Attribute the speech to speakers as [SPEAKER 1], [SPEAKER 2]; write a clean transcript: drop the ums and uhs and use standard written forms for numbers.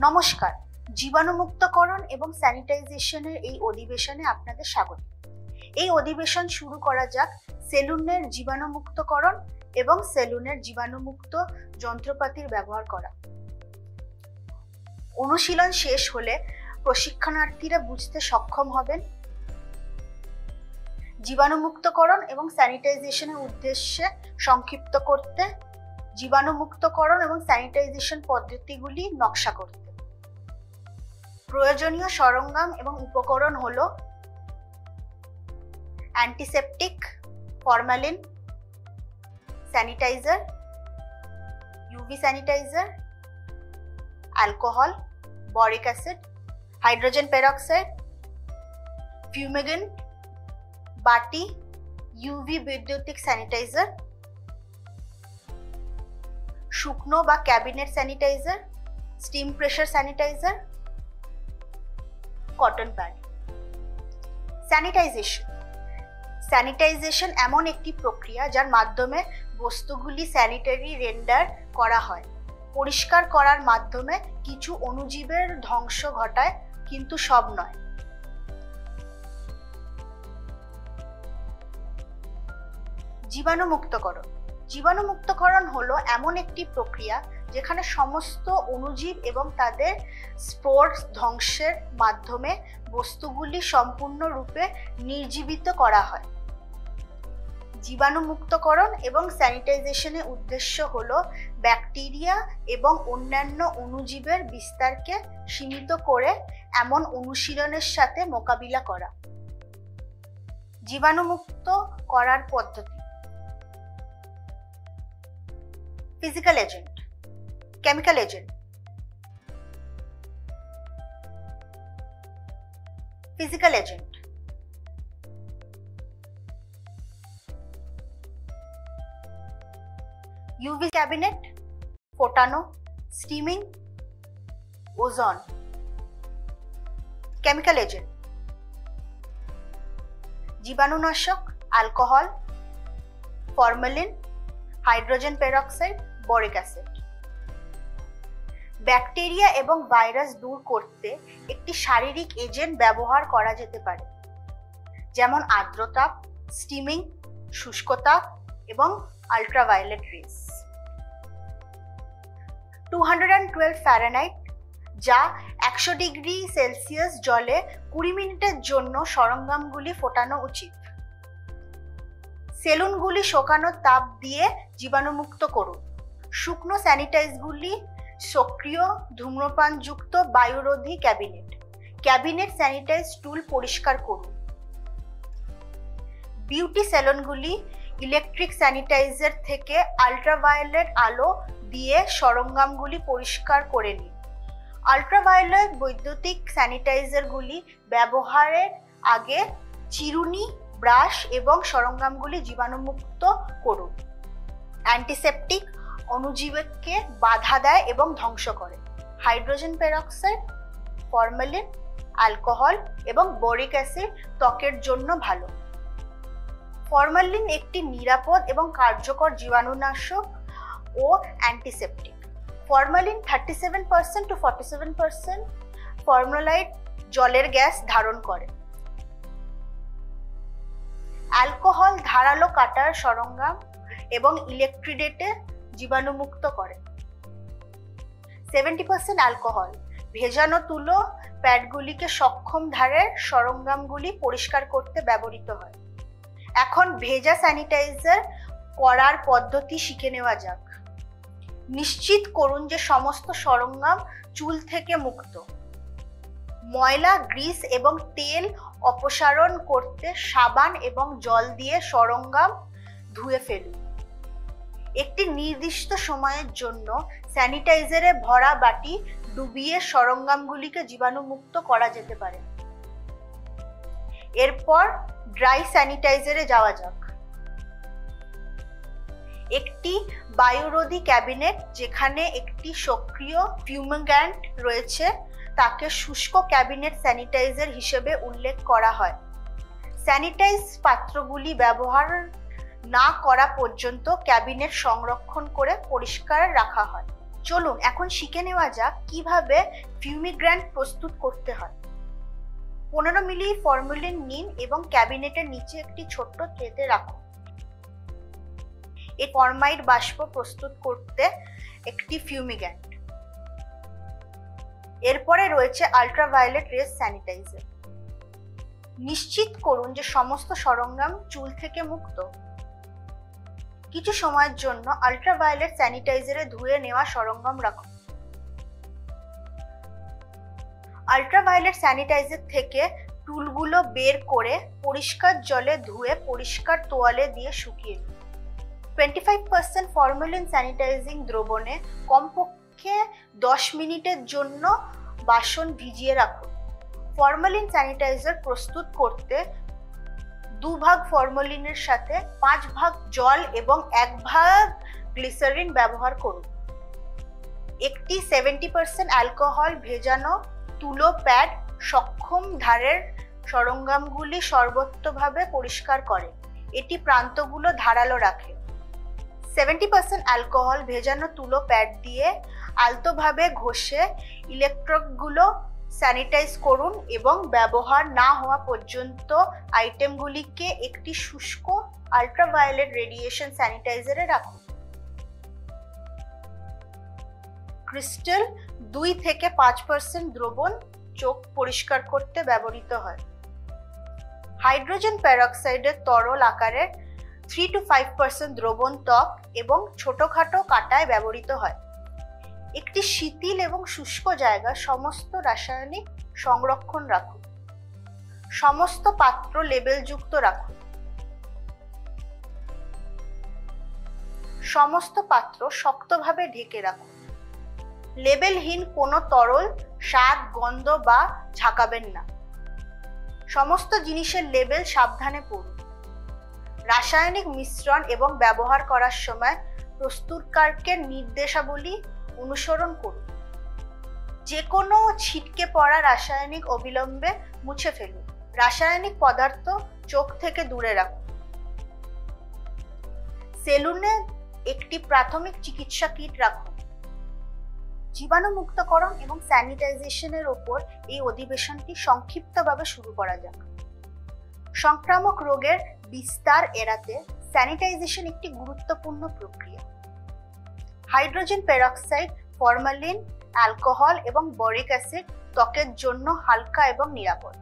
[SPEAKER 1] নমস্কার, জীবাণুমুক্তকরণ এবং স্যানিটাইজেশনের এই অধিবেশনে আপনাদের স্বাগত। এই অধিবেশন শুরু করা যাক সেলুনের জীবাণুমুক্তকরণ এবং সেলুনের জীবাণুমুক্ত যন্ত্রপাতির ব্যবহার করা। অনুশীলন শেষ হলে প্রশিক্ষণার্থীরা বুঝতে সক্ষম হবেন জীবাণুমুক্তকরণ এবং স্যানিটাইজেশনের উদ্দেশ্যে সংক্ষিপ্ত করতে, জীবাণুমুক্তকরণ এবং স্যানিটাইজেশন পদ্ধতিগুলি নকশা করতে। প্রয়োজনীয় সরঞ্জাম এবং উপকরণ হলো antiseptic, formalin, sanitizer, UV sanitizer, alcohol, boric acid, hydrogen peroxide, fumigant, বাটি, ইউভি বৈদ্যুতিক স্যানিটাইজার, শুকনো বা cabinet sanitizer, steam pressure sanitizer, cotton pad. Sanitization এমন একটি প্রক্রিয়া যার মাধ্যমে বস্তুগুলি স্যানিটারি রেন্ডার করা হয়। পরিষ্কার করার মাধ্যমে কিছু অণুজীবের ধ্বংস ঘটায়, কিন্তু সব নয়। জীবাণুমুক্তকরণ হলো এমন একটি প্রক্রিয়া যেখানে সমস্ত অণুজীব এবং তাদের স্পোর ধ্বংসের মাধ্যমে বস্তুগুলি সম্পূর্ণরূপে নির্জীবিত করা হয়। জীবাণুমুক্তকরণ এবং স্যানিটাইজেশনের উদ্দেশ্য হলো ব্যাকটেরিয়া এবং অন্যান্য অণুজীবের বিস্তারকে সীমিত করে এমন অনুশীলনের সাথে মোকাবিলা করা। জীবাণুমুক্ত করার পদ্ধতি: physical agent, chemical agent. Physical agent UV cabinet, ফোটানো, স্টিমিং, ওজোন। কেমিক্যাল এজেন্ট: জীবাণুনাশক, alcohol, formalin, hydrogen peroxide, boric acid. Bacteria এবং ভাইরাস দূর করতে একটি শারীরিক এজেন্ট ব্যবহার করা যেতে পারে, যেমন আর্দ্রতাপ, স্টিমিং, শুষ্কতাপ এবং আল্ট্রাভায়োলেট রেজ। 212 ফ্যারেনহাইট, যা 100 ডিগ্রি সেলসিয়াস জলে 20 মিনিটের জন্য সরঞ্জামগুলি ফোটানো উচিত। সেলুনগুলি শুকানো তাপ দিয়ে জীবাণুমুক্ত করুন। শুকনো স্যানিটাইজগুলি সক্রিয় ধূম্রপানযুক্ত বায়ুরোধী ক্যাবিনেট স্যানিটাইজ টুল পরিষ্কার করুন। বিউটি সেলুনগুলি ইলেকট্রিক স্যানিটাইজার থেকে আল্ট্রাভায়োলেট আলো দিয়ে সরঞ্জামগুলি পরিষ্কার করে নিন। আল্ট্রাভায়োলেট বৈদ্যুতিক স্যানিটাইজারগুলি ব্যবহারের আগে চিরুনি, ব্রাশ এবং সরঞ্জামগুলি জীবাণুমুক্ত করুন। অ্যান্টিসেপটিক অণুজীবকে বাধা দেয় এবং ধ্বংস করে। হাইড্রোজেন পেরক্সাইড, ফরমালিন, অ্যালকোহল এবং বরিক অ্যাসিড ত্বকের জন্য ভালো। ফরমালিন একটি নিরাপদ এবং কার্যকর জীবাণুনাশক ও অ্যান্টিসেপটিক। ফরমালিন 37% to 47% ফর্মালাইট জলের গ্যাস ধারণ করে। অ্যালকোহল ধারালো কাটার সরঞ্জাম এবং ইলেকট্রিডেটে জীবাণুমুক্ত করে। 70% অ্যালকোহল ভেজানো তুলো প্যাডগুলিকে সক্ষম ধারের সরঞ্জামগুলি পরিষ্কার করতে ব্যবহৃত হয়। এখন ভেজা স্যানিটাইজার করার পদ্ধতি শিখে নেওয়া যাক। নিশ্চিত করুন যে সমস্ত সরঞ্জাম চুল থেকে মুক্ত। ময়লা, গ্রিস এবং তেল অপসারণ করতে সাবান এবং জল দিয়ে সরঞ্জাম ধুয়ে ফেলুন। একটি নির্দিষ্ট সময়ের জন্য স্যানিটাইজারে ভরা বাটি ডুবিয়ে সরঞ্জামগুলিকে জীবাণুমুক্ত করা যেতে পারে। এরপর ড্রাই স্যানিটাইজারে যাওয়া যাক। একটি বায়ুরোধী ক্যাবিনেট যেখানে একটি সক্রিয় ফিউমিগ্যান্ট রয়েছে তাকে শুষ্ক ক্যাবিনেট স্যানিটাইজার হিসেবে উল্লেখ করা হয়। স্যানিটাইজ পাত্রগুলি ব্যবহার না করা পর্যন্ত ক্যাবিনেট সংরক্ষণ করে পরিষ্কার রাখা হয়। চলুন এখন শিখে নেওয়া যাক কিভাবে ফিউমিগ্যান্ট প্রস্তুত করতে হয়। 15 মিলি ফর্মালিন নিন এবং ক্যাবিনেটের নিচে একটি ছোট্ট ট্রেতে রাখুন। এই ফরমাইড বাষ্প প্রস্তুত করতে একটি ফিউমিগ্যান্ট। এরপরে রয়েছে আল্ট্রাভায়োলেট রেস স্যানিটাইজার। নিশ্চিত করুন যে সমস্ত সরঞ্জাম চুল থেকে মুক্ত। কিছু সময়ের জন্য আল্ট্রাভায়োলেট স্যানিটাইজারে ধুয়ে নেওয়া সরঞ্জাম রাখুন। আল্ট্রাভায়োলেট স্যানিটাইজার থেকে টুলগুলো বের করে পরিষ্কার জলে ধুয়ে পরিষ্কার তোয়ালে দিয়ে শুকিয়ে নিন। 25% ফর্মালিন স্যানিটাইজিং দ্রবণে কমপক্ষে 10 মিনিটের জন্য বাসন ভিজিয়ে রাখুন। ফর্মালিন স্যানিটাইজার প্রস্তুত করতে 2 ভাগ ফর্মালিনের সাথে 5 ভাগ জল এবং 1 ভাগ গ্লিসারিন ব্যবহার করুন। একটি 70% অ্যালকোহল ভেজানো তুলো প্যাড সক্ষম ধারের সরঞ্জামগুলি সর্বত্রভাবে পরিষ্কার করে। এটি প্রান্তগুলো ধারালো রাখে। 70% অ্যালকোহল ভেজানো তুলো প্যাড দিয়ে আলতোভাবে ঘষে ইলেকট্রোডগুলো স্যানিটাইজ করুন এবং ব্যবহার না হওয়া পর্যন্ত আইটেমগুলিকে একটি শুষ্ক আল্ট্রাভায়োলেট রেডিয়েশন স্যানিটাইজারে রাখুন। ক্রিস্টাল 2 থেকে 5% দ্রবণ চোখ পরিষ্কার করতে ব্যবহৃত হয়। হাইড্রোজেন পেরক্সাইডের তরল আকারের 3 to 5% দ্রবণ ত্বক এবং ছোটখাটো কাটায় ব্যবহৃত হয়। একটি শিথিল এবং শুষ্ক জায়গা সমস্ত রাসায়নিক সংরক্ষণ রাখুন। সমস্ত পাত্র লেবেলযুক্ত রাখুন। সমস্ত পাত্র শক্তভাবে ঢেকে রাখুন। লেবেলহীন কোনো তরল স্বাদ, গন্ধ বা ঝাঁকাবেন না। সমস্ত জিনিসের লেবেল সাবধানে পড়ুন। রাসায়নিক মিশ্রণ এবং ব্যবহার করার সময় প্রস্তুতকারকের নির্দেশাবলী অনুসরণ করুন। যে কোনো ছিটকে পড়া রাসায়নিক অবিলম্বে মুছে ফেলুন। রাসায়নিক পদার্থ চোখ থেকে দূরে রাখুন। সেলুনে একটি প্রাথমিক চিকিৎসা কিট রাখুন। জীবাণুমুক্তকরণ এবং স্যানিটাইজেশনের ওপর এই অধিবেশনটি সংক্ষিপ্তভাবে শুরু করা যাক। সংক্রামক রোগের বিস্তার এড়াতে স্যানিটাইজেশন একটি গুরুত্বপূর্ণ প্রক্রিয়া। হাইড্রোজেন পেরক্সাইড, ফরমালিন, অ্যালকোহল এবং বরিক অ্যাসিড ত্বকের জন্য হালকা এবং নিরাপদ।